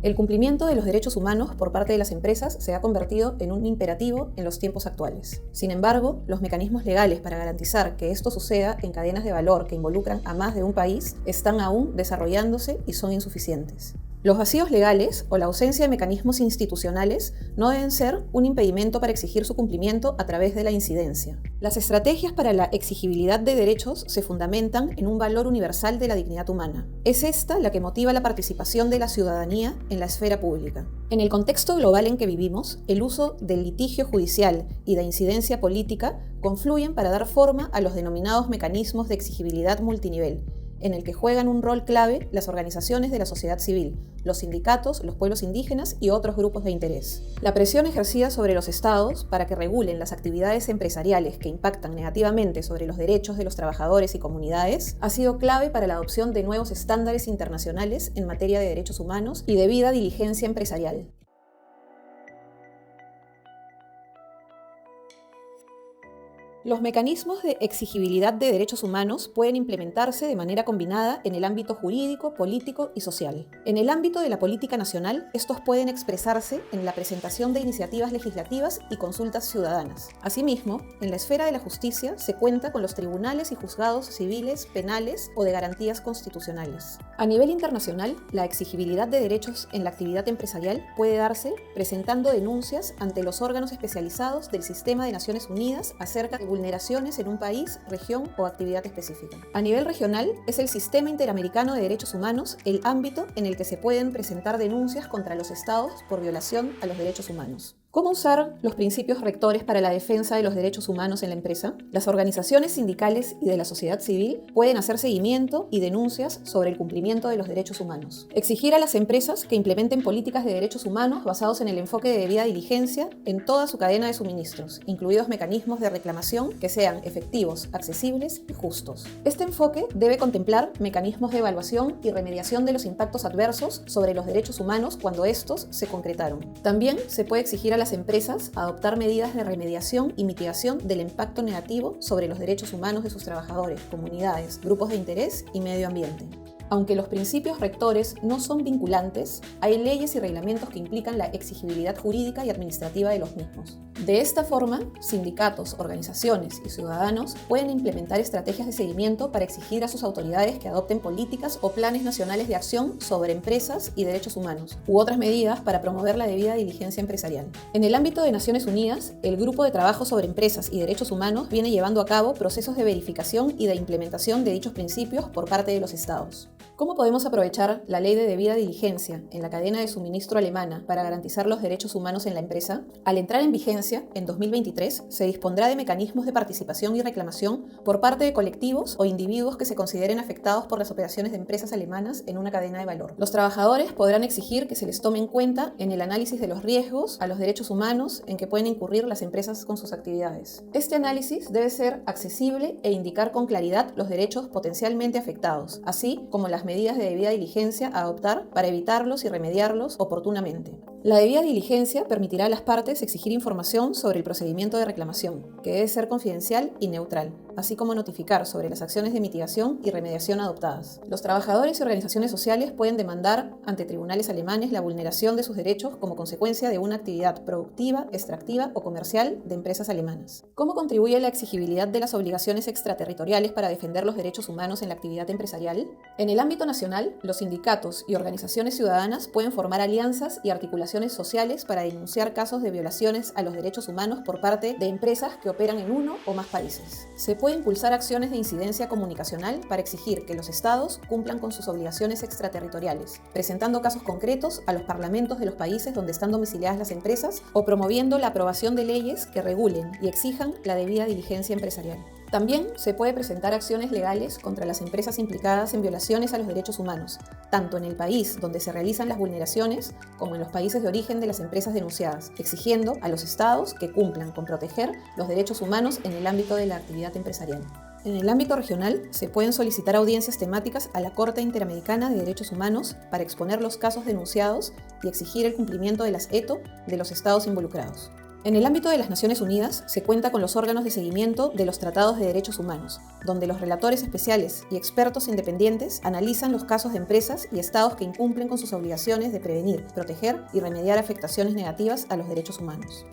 El cumplimiento de los derechos humanos por parte de las empresas se ha convertido en un imperativo en los tiempos actuales. Sin embargo, los mecanismos legales para garantizar que esto suceda en cadenas de valor que involucran a más de un país están aún desarrollándose y son insuficientes. Los vacíos legales o la ausencia de mecanismos institucionales no deben ser un impedimento para exigir su cumplimiento a través de la incidencia. Las estrategias para la exigibilidad de derechos se fundamentan en un valor universal de la dignidad humana. Es esta la que motiva la participación de la ciudadanía en la esfera pública. En el contexto global en que vivimos, el uso del litigio judicial y de incidencia política confluyen para dar forma a los denominados mecanismos de exigibilidad multinivel, en el que juegan un rol clave las organizaciones de la sociedad civil, los sindicatos, los pueblos indígenas y otros grupos de interés. La presión ejercida sobre los estados para que regulen las actividades empresariales que impactan negativamente sobre los derechos de los trabajadores y comunidades ha sido clave para la adopción de nuevos estándares internacionales en materia de derechos humanos y debida diligencia empresarial. Los mecanismos de exigibilidad de derechos humanos pueden implementarse de manera combinada en el ámbito jurídico, político y social. En el ámbito de la política nacional, estos pueden expresarse en la presentación de iniciativas legislativas y consultas ciudadanas. Asimismo, en la esfera de la justicia se cuenta con los tribunales y juzgados civiles, penales o de garantías constitucionales. A nivel internacional, la exigibilidad de derechos en la actividad empresarial puede darse presentando denuncias ante los órganos especializados del Sistema de Naciones Unidas acerca de vulneraciones en un país, región o actividad específica. A nivel regional, es el Sistema Interamericano de Derechos Humanos el ámbito en el que se pueden presentar denuncias contra los estados por violación a los derechos humanos. ¿Cómo usar los principios rectores para la defensa de los derechos humanos en la empresa? Las organizaciones sindicales y de la sociedad civil pueden hacer seguimiento y denuncias sobre el cumplimiento de los derechos humanos. Exigir a las empresas que implementen políticas de derechos humanos basados en el enfoque de debida diligencia en toda su cadena de suministros, incluidos mecanismos de reclamación que sean efectivos, accesibles y justos. Este enfoque debe contemplar mecanismos de evaluación y remediación de los impactos adversos sobre los derechos humanos cuando estos se concretaron. También se puede exigir a las empresas adoptar medidas de remediación y mitigación del impacto negativo sobre los derechos humanos de sus trabajadores, comunidades, grupos de interés y medio ambiente. Aunque los principios rectores no son vinculantes, hay leyes y reglamentos que implican la exigibilidad jurídica y administrativa de los mismos. De esta forma, sindicatos, organizaciones y ciudadanos pueden implementar estrategias de seguimiento para exigir a sus autoridades que adopten políticas o planes nacionales de acción sobre empresas y derechos humanos, u otras medidas para promover la debida diligencia empresarial. En el ámbito de Naciones Unidas, el Grupo de Trabajo sobre Empresas y Derechos Humanos viene llevando a cabo procesos de verificación y de implementación de dichos principios por parte de los estados. ¿Cómo podemos aprovechar la ley de debida diligencia en la cadena de suministro alemana para garantizar los derechos humanos en la empresa? Al entrar en vigencia, en 2023, se dispondrá de mecanismos de participación y reclamación por parte de colectivos o individuos que se consideren afectados por las operaciones de empresas alemanas en una cadena de valor. Los trabajadores podrán exigir que se les tome en cuenta en el análisis de los riesgos a los derechos humanos en que pueden incurrir las empresas con sus actividades. Este análisis debe ser accesible e indicar con claridad los derechos potencialmente afectados, así como las medidas de debida diligencia a adoptar para evitarlos y remediarlos oportunamente. La debida diligencia permitirá a las partes exigir información sobre el procedimiento de reclamación, que debe ser confidencial y neutral, así como notificar sobre las acciones de mitigación y remediación adoptadas. Los trabajadores y organizaciones sociales pueden demandar ante tribunales alemanes la vulneración de sus derechos como consecuencia de una actividad productiva, extractiva o comercial de empresas alemanas. ¿Cómo contribuye la exigibilidad de las obligaciones extraterritoriales para defender los derechos humanos en la actividad empresarial? En el ámbito nacional, los sindicatos y organizaciones ciudadanas pueden formar alianzas y articulaciones sociales para denunciar casos de violaciones a los derechos humanos por parte de empresas que operan en uno o más países. Se puede impulsar acciones de incidencia comunicacional para exigir que los estados cumplan con sus obligaciones extraterritoriales, presentando casos concretos a los parlamentos de los países donde están domiciliadas las empresas o promoviendo la aprobación de leyes que regulen y exijan la debida diligencia empresarial. También se puede presentar acciones legales contra las empresas implicadas en violaciones a los derechos humanos, tanto en el país donde se realizan las vulneraciones como en los países de origen de las empresas denunciadas, exigiendo a los estados que cumplan con proteger los derechos humanos en el ámbito de la actividad empresarial. En el ámbito regional, se pueden solicitar audiencias temáticas a la Corte Interamericana de Derechos Humanos para exponer los casos denunciados y exigir el cumplimiento de las ETO de los estados involucrados. En el ámbito de las Naciones Unidas se cuenta con los órganos de seguimiento de los tratados de derechos humanos, donde los relatores especiales y expertos independientes analizan los casos de empresas y estados que incumplen con sus obligaciones de prevenir, proteger y remediar afectaciones negativas a los derechos humanos.